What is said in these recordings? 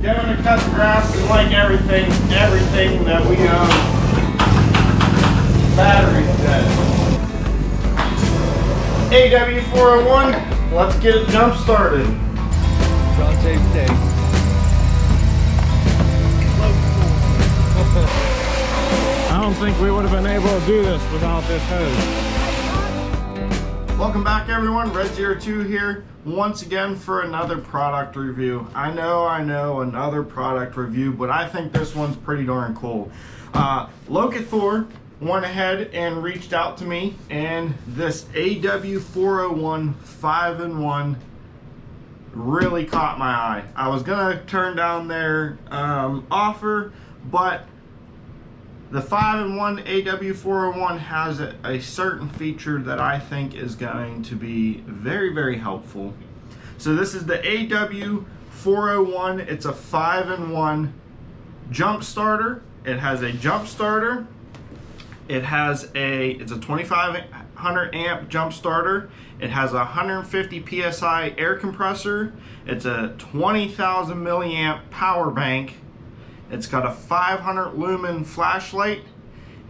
Going to cut the grass, and like everything that we own, battery's dead. AW401, let's get it jump started. Dante's Day. I don't think we would have been able to do this without this hose. Welcome back everyone, Red02 here, once again for another product review. I know, another product review, but I think this one's pretty darn cool. Lokithor went ahead and reached out to me, and this AW401 5-in-1 really caught my eye. I was gonna turn down their offer, but the 5-in-1 AW401 has a certain feature that I think is going to be very, very helpful. So this is the AW401. It's a 5-in-1 jump starter. It has a jump starter. It's a 2500 amp jump starter. It has a 150 psi air compressor. It's a 20,000 milliamp power bank. It's got a 500 lumen flashlight,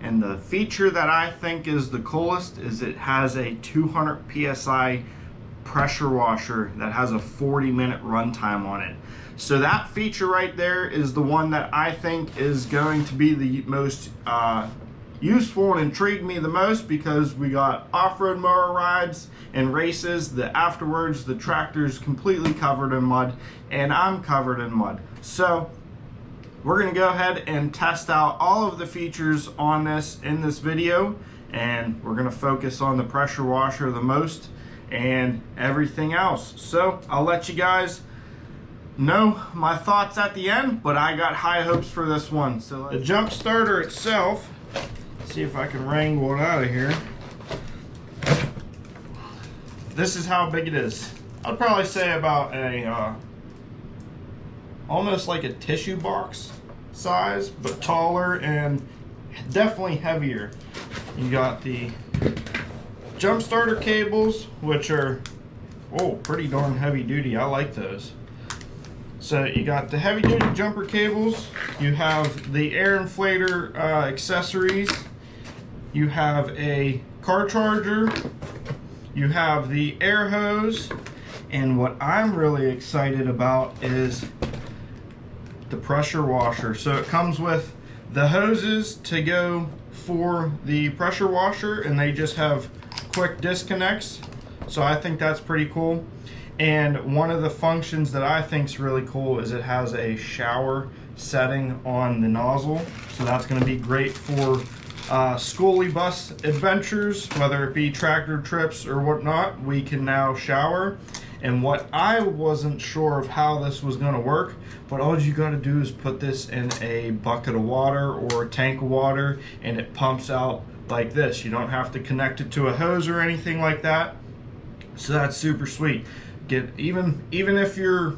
and the feature that I think is the coolest is it has a 200 psi pressure washer that has a 40-minute runtime on it. So that feature right there is the one that I think is going to be the most useful and intrigue me the most, because we got off-road mower rides and races. Afterwards, the tractor's completely covered in mud, and I'm covered in mud. So we're going to go ahead and test out all of the features on this in this video, and we're going to focus on the pressure washer the most and everything else. So I'll let you guys know my thoughts at the end, but I got high hopes for this one. So the jump starter itself, see if I can wrangle it out of here. This is how big it is. I'd probably say about a almost like a tissue box size, but taller and definitely heavier. You got the jump starter cables, which are pretty darn heavy duty. I like those. So you got the heavy duty jumper cables, you have the air inflator accessories, you have a car charger, you have the air hose, and what I'm really excited about is the pressure washer. So it comes with the hoses to go for the pressure washer, and they just have quick disconnects. So I think that's pretty cool. And one of the functions that I think is really cool is it has a shower setting on the nozzle. So that's going to be great for schoolie bus adventures, whether it be tractor trips or whatnot. We can now shower. And what I wasn't sure of how this was going to work, but all you got to do is put this in a bucket of water or a tank of water, and it pumps out like this. You don't have to connect it to a hose or anything like that. So that's super sweet. Even if we're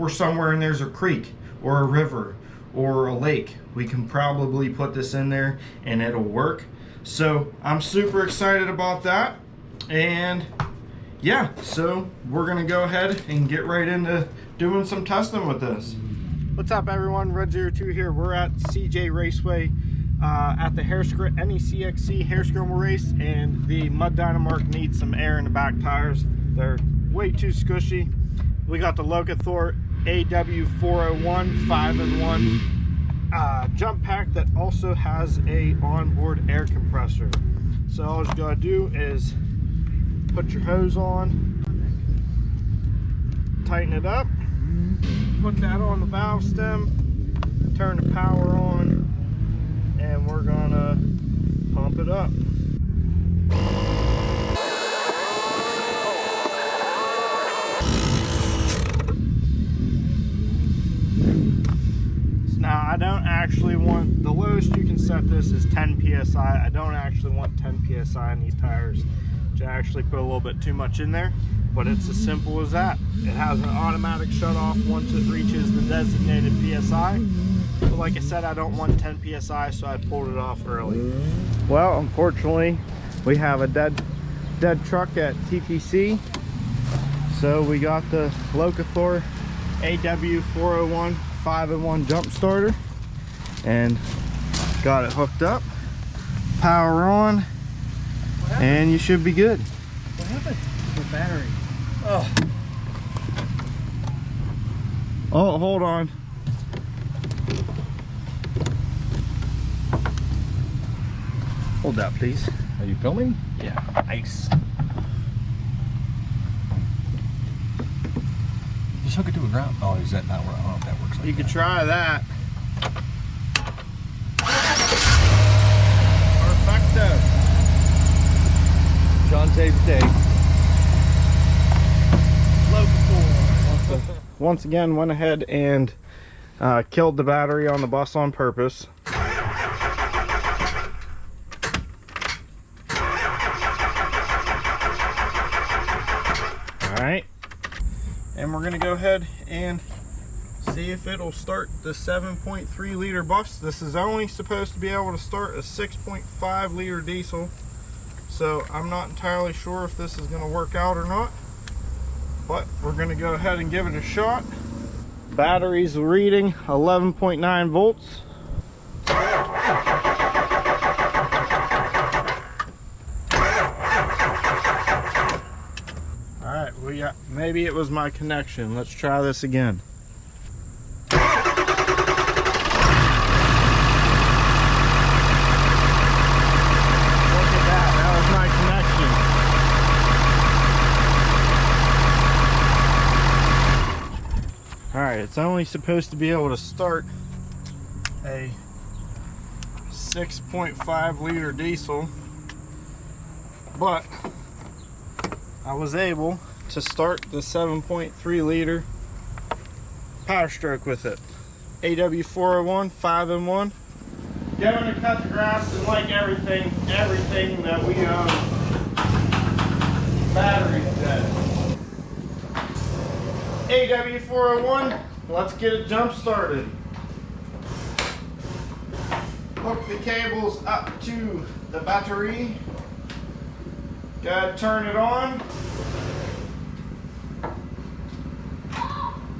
somewhere and there's a creek or a river or a lake, we can probably put this in there and it'll work. So I'm super excited about that. And yeah, so we're gonna go ahead and get right into doing some testing with this. What's up everyone, Red02 here. We're at CJ Raceway at the NECXC Hair Scramble Race, and the Mud Dynamark needs some air in the back tires. They're way too squishy. We got the Lokithor AW401 5-in-1 jump pack that also has a onboard air compressor. So all you gotta do is put your hose on, tighten it up, put that on the valve stem, turn the power on, and we're gonna pump it up. Now I don't actually want, the lowest you can set this is 10 psi. I don't actually want 10 psi in these tires. I actually put a little bit too much in there, but it's as simple as that. It has an automatic shut off once it reaches the designated psi. But like I said, I don't want 10 psi, so I pulled it off early. Well, unfortunately, we have a dead truck at TTC. So we got the Lokithor AW401 5-in-1 jump starter, and got it hooked up, power on, and you should be good. What happened? The battery. Oh, hold on. Hold that, please. Are you filming? Yeah. Nice. Just hook it to a ground. Oh, is that not where? I don't know if that works like You that. could try that. Perfecto. Sean saves the day. Lokithor. Once again, went ahead and killed the battery on the bus on purpose. Alright, and we're gonna go ahead and see if it'll start the 7.3 liter bus. This is only supposed to be able to start a 6.5 liter diesel, so I'm not entirely sure if this is gonna work out or not, but we're gonna go ahead and give it a shot. Battery's reading 11.9 volts. Alright, maybe it was my connection. Let's try this again. Look at that, that was my connection. Alright, it's only supposed to be able to start a 6.5 liter diesel, but I was able to start the 7.3 liter Power Stroke with it. AW401 5-in-1. Going to cut the grass, and like everything that we own, battery's dead. AW401, let's get it jump started. Hook the cables up to the battery. Gotta turn it on.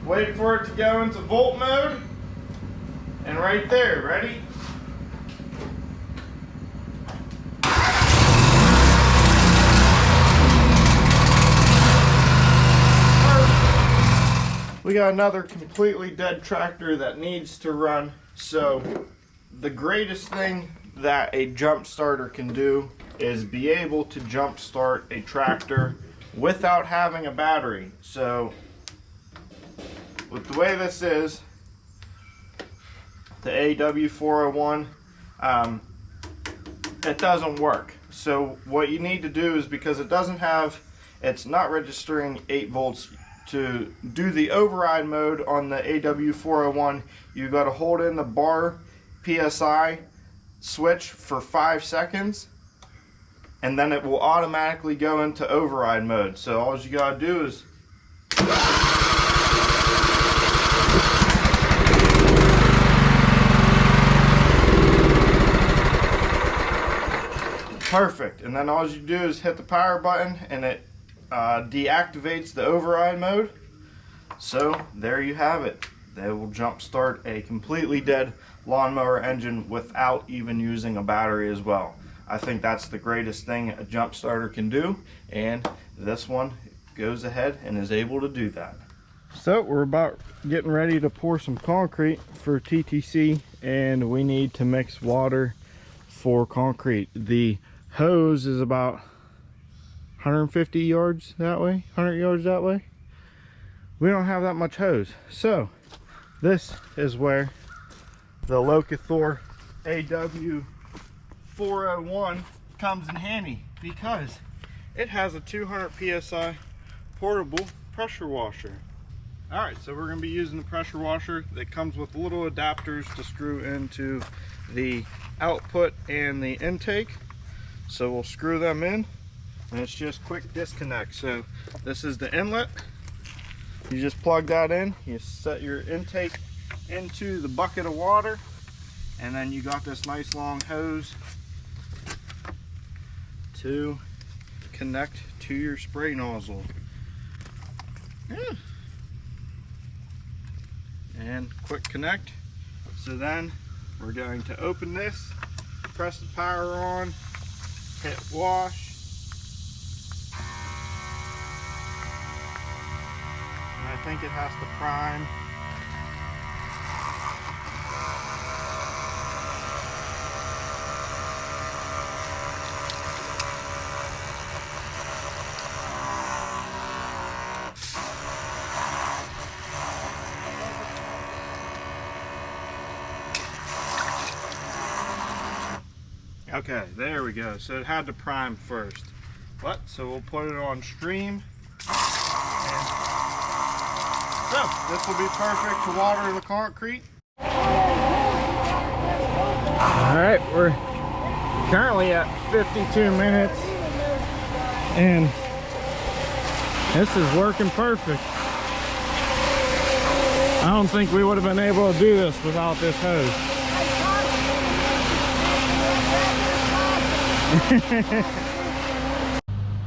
Wait for it to go into volt mode. And right there, ready? We got another completely dead tractor that needs to run. So the greatest thing that a jump starter can do is be able to jump start a tractor without having a battery. So with the way this is, the AW401, it doesn't work. So what you need to do is, because it's not registering 8 volts, to do the override mode on the AW401, you got to hold in the bar PSI switch for 5 seconds, and then it will automatically go into override mode. So all you gotta do is perfect, and then all you do is hit the power button and it deactivates the override mode. So there you have it. They will jump start a completely dead lawnmower engine without even using a battery as well. I think that's the greatest thing a jump starter can do, and this one goes ahead and is able to do that. So we're about getting ready to pour some concrete for TTC, and we need to mix water for concrete. The hose is about 150 yards that way, 100 yards that way. We don't have that much hose, so this is where the Lokithor AW401 comes in handy, because it has a 200 psi portable pressure washer. Alright, so we're going to be using the pressure washer that comes with little adapters to screw into the output and the intake. So we'll screw them in, and it's just quick disconnect. So this is the inlet. You just plug that in, you set your intake into the bucket of water, and then you got this nice long hose to connect to your spray nozzle. Yeah. and quick connect. So then we're going to open this, press the power on, hit wash. And I think it has to prime. Okay, there we go. So it had to prime first. So we'll put it on stream. And so this will be perfect to water the concrete. Alright, we're currently at 52 minutes and this is working perfect. I don't think we would have been able to do this without this hose.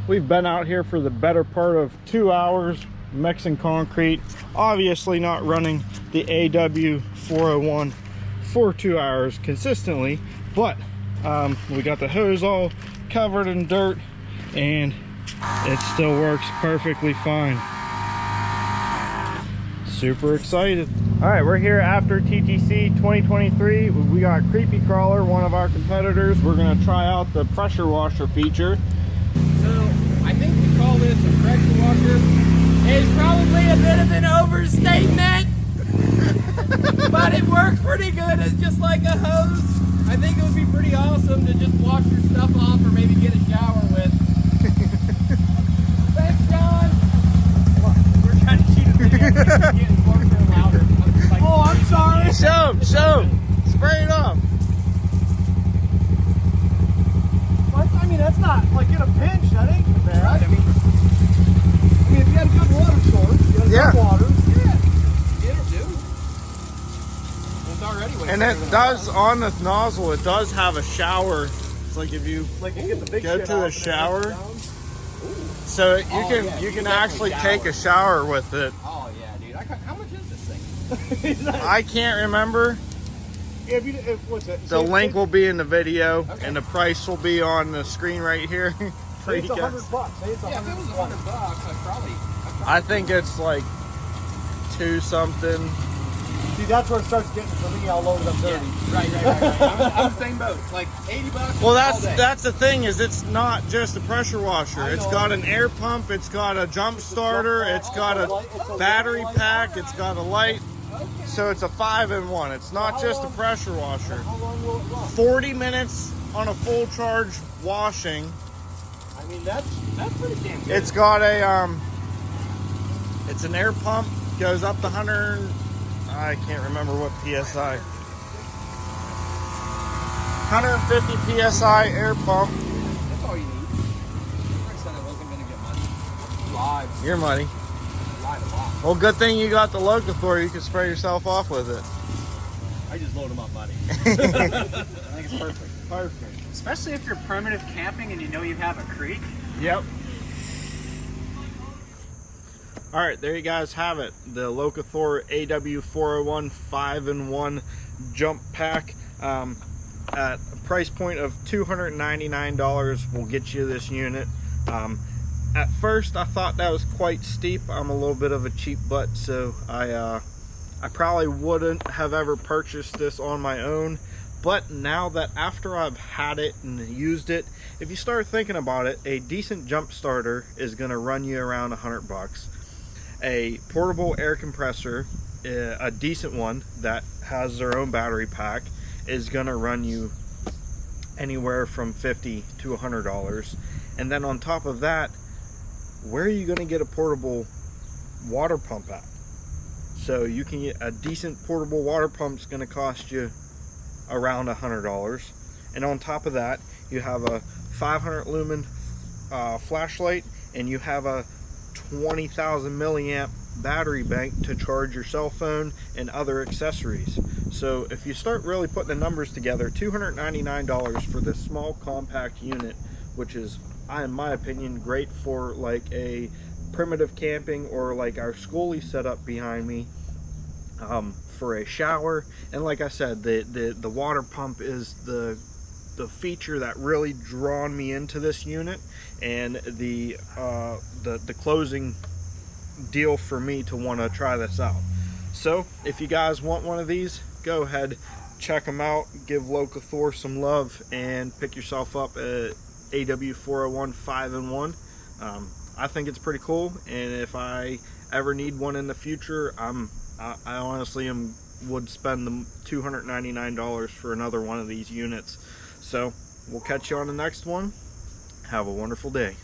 We've been out here for the better part of 2 hours mixing concrete, obviously not running the AW401 for 2 hours consistently, but we got the hose all covered in dirt and it still works perfectly fine. Super excited. All right, we're here after TTC 2023. We got Creepy Crawler, one of our competitors. We're gonna try out the pressure washer feature. So I think we call this a pressure washer. It's probably a bit of an overstatement, but it works pretty good. It's just like a hose. I think it would be pretty awesome to just wash your stuff off or maybe get a shower with. Thanks, John. We're trying to shoot a video. It's getting closer and louder. Like, oh, I'm sorry. Show him. Spray it off. I mean, that's not like in a pinch. That ain't bad. Right, I mean, if you had a good water source, you had good water. it'll do. It's already way And better it than does, on the nozzle, it does have a shower. It's like if you Like you get the big go shit to out the and then shower, it down. so you Oh, can yeah, you you can can actually definitely take a shower with it. Oh yeah, dude. How much is this thing? I can't remember. Yeah, what's it? The link will be in the video, and the price will be on the screen right here. for It's you guys. $100. Say it's Yeah, if it was $100, I'd probably I think it's like 2 something. See, that's where it starts getting for me. I'll load it up 30. Right. I'm the same boat. Like $80. Well, all day. that's the thing, is it's not just a pressure washer. I It's know. got an air pump, it's got a jump starter, it's got a battery pack, it's got a light. So it's a 5-in-1. It's not just a pressure washer. How long will it run? 40 minutes on a full charge washing. I mean, that's pretty damn good. It's got a it's an air pump, goes up to 100. I can't remember what PSI. 150 PSI air pump. That's all you need. I said I wasn't gonna get money. Live. Your money. Live a lot. Well, good thing you got the Lokithor. You can spray yourself off with it. I just load them up, buddy. I think it's perfect. Perfect. Especially if you're primitive camping and you know you have a creek. Yep. All right, there you guys have it. The Lokithor AW401 5-in-1 jump pack at a price point of $299 will get you this unit. At first, I thought that was quite steep. I'm a little bit of a cheap butt, so I probably wouldn't have ever purchased this on my own. But now that after I've had it and used it, if you start thinking about it, a decent jump starter is going to run you around $100. A portable air compressor, a decent one that has their own battery pack, is going to run you anywhere from $50 to $100. And then on top of that, where are you going to get a portable water pump at? So you can get a decent portable water pump is going to cost you around $100. And on top of that, you have a 500 lumen flashlight, and you have a 20,000 milliamp battery bank to charge your cell phone and other accessories. So if you start really putting the numbers together, $299 for this small compact unit, which is, in my opinion, great for like a primitive camping or like our schoolie setup behind me. for a shower. And like I said, the water pump is the feature that really drawn me into this unit, and the closing deal for me to want to try this out. So if you guys want one of these, go ahead, check them out, give Lokithor some love, and pick yourself up a AW401 5-in-1. I think it's pretty cool, and if I ever need one in the future, I honestly would spend the $299 for another one of these units. So we'll catch you on the next one. Have a wonderful day.